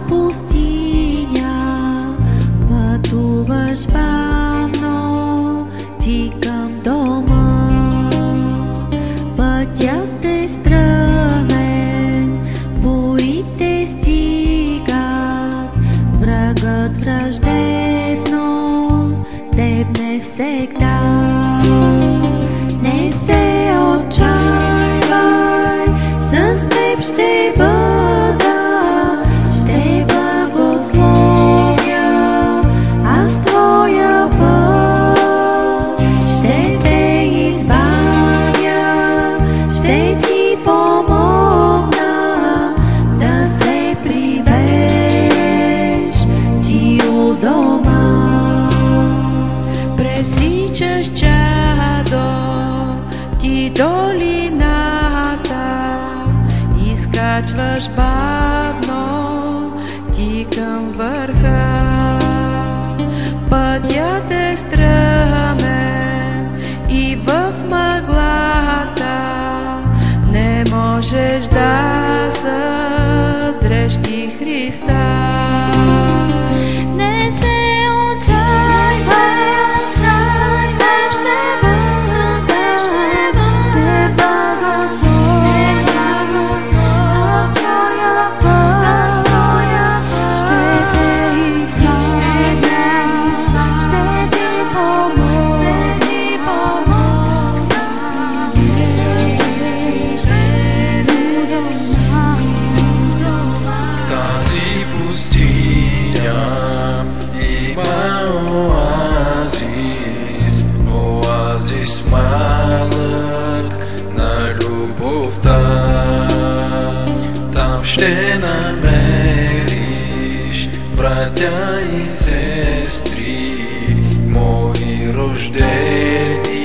пустиня пътуваш бавно ти към дома. Пътят е стръмен, боите стигат, врагът враждебно дебне всегда. Не се отчайвай, с теб ще бъда, ще благословя аз твоя път, ще те избавя, ще ти помогна да се прибереш ти у дома. Пресичаш чадо ти долината, изкачваш бавно ти към върха. Пътят е стръмен и в мъглата не можеш да съзреш ти Христа. Не се отчайвай, с теб ще бъда, ще благословя аз твоя път, ще те избавя, ще ти помогна В тази пустиня има оазис, оазис малък на любовта. Там ще намериш братя и сестри, мои рождени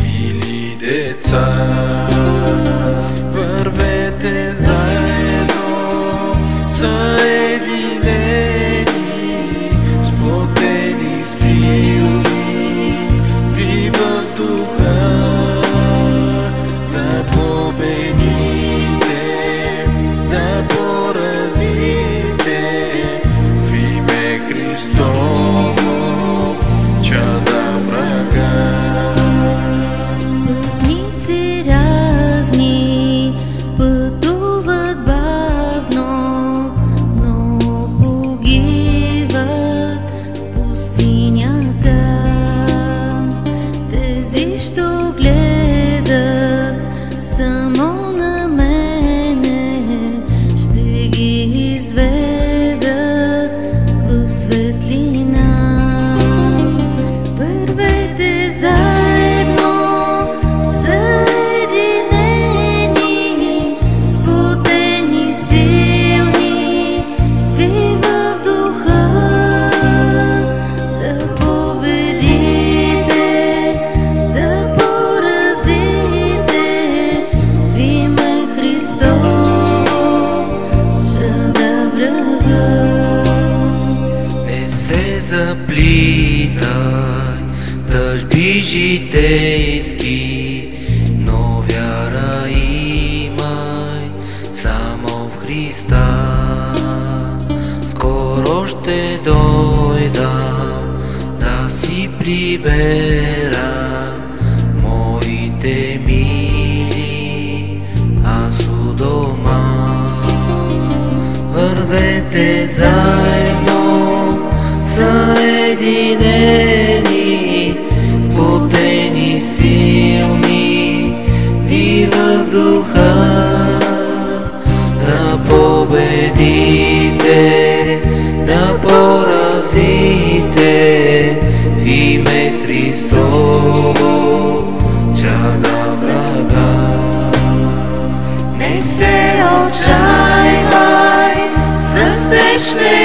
или деца. Вървете заедно, съединени, сплотени силни, ви в духа, да победите, да поразите в име Христово, чада врага. Пътници разни пътуват бавно, но погиват в пустинята. Тези, що гледат само на мене, ще ги изведат в светлина. Вървете заедно, съединени, сплотени силни, ви в духа, да победите, да поразите в име Христово, чада врага. Не се заплитай, тъжби житейски, но вяра имай само в Христа. Скоро ще дойда да си прибера моите мили аз у дома. Вървете заедно, съединени, сплотени силни и в духа, да победите, да поразите в име Христово, чада врага. Не се отчайвай, с теб ще